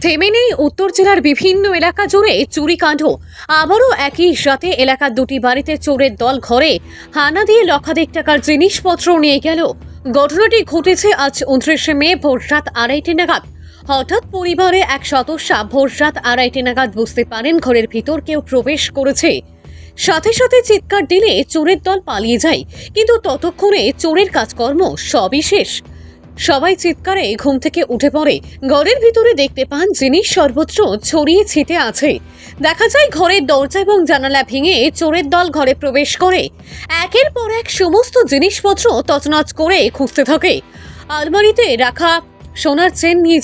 থেমে নেই উত্তর জেলার বিভিন্ন এলাকা জুড়ে চুরিকাণ্ড। আবারও একই সাথে এলাকার দুটি বাড়িতে চোরের দল ঘরে হানা দিয়ে লক্ষাধিক টাকার জিনিসপত্র নিয়ে গেল। ঘটনাটি ঘটেছে আজ 29শে মে ভোর রাত 2:30 নাগাদ। হঠাৎ পরিবারে এক সদস্যা ভোর রাত 2:30 নাগাদ বুঝতে পারেন ঘরের ভিতর কেউ প্রবেশ করেছে। সাথে সাথে চিৎকার দিলে চোরের দল পালিয়ে যায়, কিন্তু ততক্ষণে চোরের কাজকর্ম সবই শেষ। সবাই চিৎকারে ঘুম থেকে উঠে পড়ে। ঘরের ভিতরে দেখতে পান জিনিস সর্বত্র ছড়িয়ে ছিটে আছে। দেখা যায় ঘরের দরজা এবং জানালা ভেঙে চোরের দল ঘরে প্রবেশ করে একের পর এক সমস্ত জিনিসপত্র তছনছ করে খুঁজতে থাকে। আলমারিতে রাখা সোনার চেন নিয়ে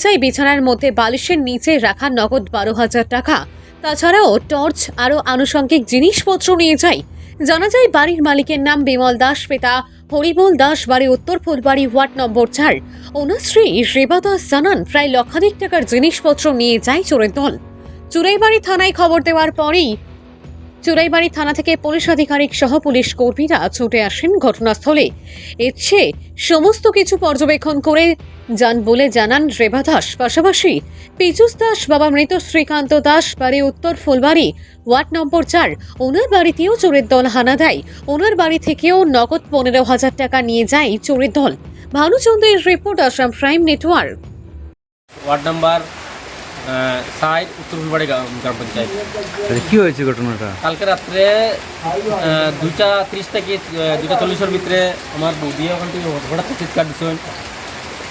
যায় বিছানার মধ্যে বালিশের নিচে রাখা নগদ 12,000 টাকা। তাছাড়াও টর্চ আরও আনুষঙ্গিক জিনিসপত্র নিয়ে যায়। জানা যায় বাড়ির মালিকের নাম বিমল দাস, পিতা হরিবল দাস, বাড়ি উত্তর ফুলবাড়ি, ওয়ার্ড নম্বর 4। ওনার স্ত্রী রেবা দাস জানান প্রায় লক্ষাধিক টাকার জিনিসপত্র নিয়ে যায় চোরের দল। চুরাইবাড়ি থানায় খবর দেওয়ার পরেই চুরাইবাড়ি থানা থেকে পুলিশ আধিকারিক সহ পুলিশ কর্মীরা ছুটে আসেন ঘটনাস্থলে। এসে সমস্ত কিছু পর্যবেক্ষণ করে যান বলে জানান রেবা দাস। পাশাপাশি পীযূষ দাস, বাবা মৃত শ্রীকান্ত দাস, বাড়ি উত্তর ফুলবাড়ি, ওয়ার্ড নম্বর 4। ওনার বাড়িতেও চোরের দল হানা দেয়। ওনার বাড়ি থেকেও নগদ 15,000 টাকা নিয়ে যায় চোরের দল। ভানুচন্দ্রের report, Assam prime network. Ward number 4 উত্তর ফুলবাড়ি গ্রাম পঞ্চায়েত। কি হয়েছে ঘটনাটা? কালকে রাত্রে 2:30 থেকে 2:40 ভিতরে আমার বৌদি ওখান থেকে হঠাৎ চিৎকার দিচ্ছেন,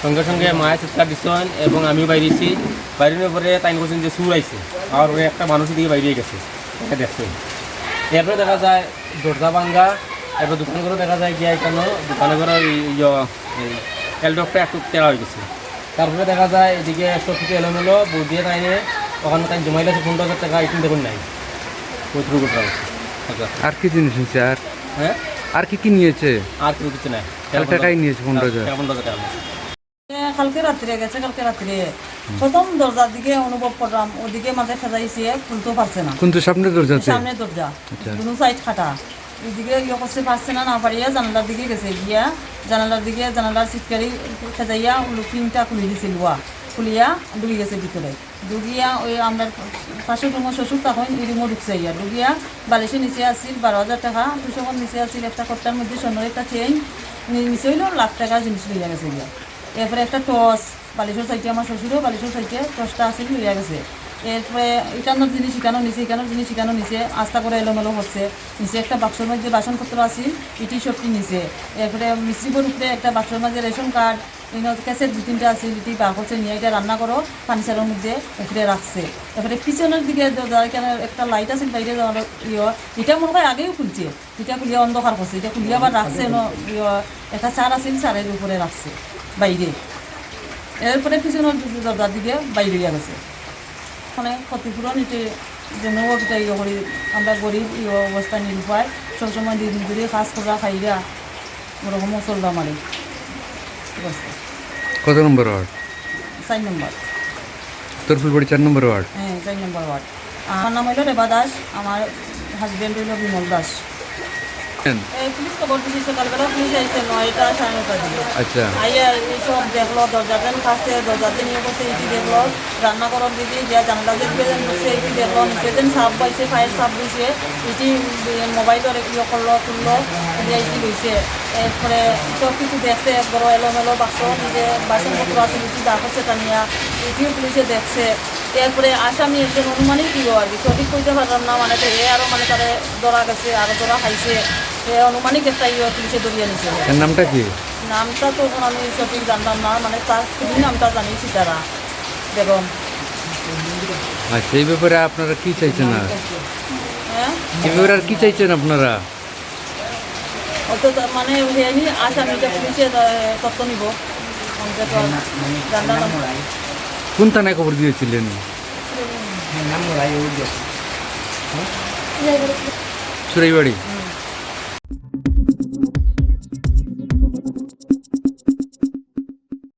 সঙ্গে সঙ্গে মায়ের চিৎকার দিচ্ছেন এবং আমিও বাইরেছি। বাইরের পরে তাই বলছেন যে সুর আইছে, আর ওই একটা মানুষের দিকে বাইরে গেছে দেখছে। এরপরে দেখা যায় দরজা ভাঙ্গা, এরপর দোকান করে দেখা যায় গিয়ে কেন দোকানে করে এলডকটা একটু তেরা হয়ে গেছে। তারপরে দেখা যায় এদিকে সব কিছু এলোমেলো বৌদিয়ে তাইনে ওখানে তাই জমাইলে 15,000 টাকা এখানে দেখুন নাই পঁয়ত্রিশ কোটি টাকা। আর কি জিনিস নিয়েছে? হ্যাঁ, আর কি নিয়েছে? আর কোনো কিছু নাই। টাকাই নিয়েছে 15,000 টাকা। কালকে রাত্রে প্রথম দরজার দিকে অনুভব করলাম ওদিকে মাঝে সাজাইছে, খুলতেও পারছে না। কিন্তু সামনের দরজাতে? সামনের দরজা দুনো সাইড খাটা, এদিকে করতে পারছে না, পারিয়া জানালার দিকে গেছে গিয়া জানালার চিৎকারি সাজাইয়া পিনটা খুলে দিছে, লুয়া খুলিয়া ডুবি গেছে ভিতরে। ডুবিয়া ওই আমরা পাশে রুমো শ্বশুর তখন এই রুমো ঢুকছে ইয়া ডুবিয়া বালিশের নিচে আসছিল 12,000 টাকা, 200 নিচে আসছিল একটা কর্তার মধ্যে স্বর্ণের একটা চেইন, নিচে হইল লাখ টাকার জিনিস লইয়া গেছে গিয়া। এরপরে একটা টস বালিশের সাইডে, আমার শ্বশুরও বালিশের সাইডে টসটা আসছিল লইয়া গেছে। এরপরে এখানোর জিনিস শিখানো নিচে আস্তা করে এলোমেলো হচ্ছে। নিচে একটা বাক্সর মধ্যে বাসনপত্র আসিল, ইটি সবটি নিচে। এরপরে মিস্ত্রিবোর উপরে একটা বাক্সর মধ্যে রেশন কার্ড, ক্যাসেট 2-3টা আসিল, ইটি বার করছে নিয়ে এটা রান্না করো ফার্নিচারের মধ্যে উপরে রাখছে। এরপরে পিছনের দিকে একটা লাইট আছে বাইরে এটা মনে হয় আগেও খুলছে, এটা খুলিয়া অন্ধকার করছে, এটা খুলিয়া আবার রাখছে একটা চার আসিল, চারের উপরে রাখছে বাইরে। এরপরে পিছনের দরজার দিকে বাইরে গেছে। মানে ক্ষতিপূরণ এটি জন্য করি আমরা গরিব অবস্থা নিরুপায়, সবসময় দিন ধরে কাজ করা খাইরা ওরকমও চললাম আর অবস্থা। কত নম্বর ওয়ার্ড? 4 নম্বর উত্তর ফুলবাড়ি 4 নম্বর ওয়ার্ড। হ্যাঁ, 4 নম্বর ওয়ার্ড। আমার নাম হইল রেবা দাস, আমার হাজব্যান্ড হইল বিমল দাস। পুলিশ খবর দিয়েছে সকালবেলা, পুলিশ আইসে 9টা 9:30 দিকে। আচ্ছা, আইয়া এইসব দেখলো, দরজাতেন খাচ্ছে, দরজাতে নিয়ে করছে, এটি দেখলো, রান্না করার দিদি যা জানলা দেখবে বসে এটি দেখলো, নিচেতেন সাপ পাইছে, ফায়ার সাপ দিয়েছে, এটি মোবাইলের ইয়ে করলো, তুললো, এটি লইছে। এরপরে সব কিছু দেখছে, বড় এলোমেলো বাক্স নিজে বাসনপত্র আছে, এটি বার করছে টানিয়া, এটিও পুলিশে দেখছে। এরপরে আসামি একজন অনুমানিক দিল আর কি, সঠিক কইতে পারলাম না, মানে এ আরও মানে তারা ধরা গেছে, আরও ধরা খাইছে, অনুমানিক একটা পুলিশে ধরিয়ে নিচ্ছে। এর নামটা কি? নামটা তো আমি সঠিক জানতাম না, মানে তার স্ত্রীর নামটা জানিয়েছি তারা বেগম। আচ্ছা, এই ব্যাপারে আপনারা কি চাইছেন? আর হ্যাঁ, এই ব্যাপারে আর কি চাইছেন আপনারা? অত মানে আসামিটা পুলিশে তথ্য নিব, জানলাম। কোন থানায় খবর দিয়েছিলেন? চুরাইবাড়ি।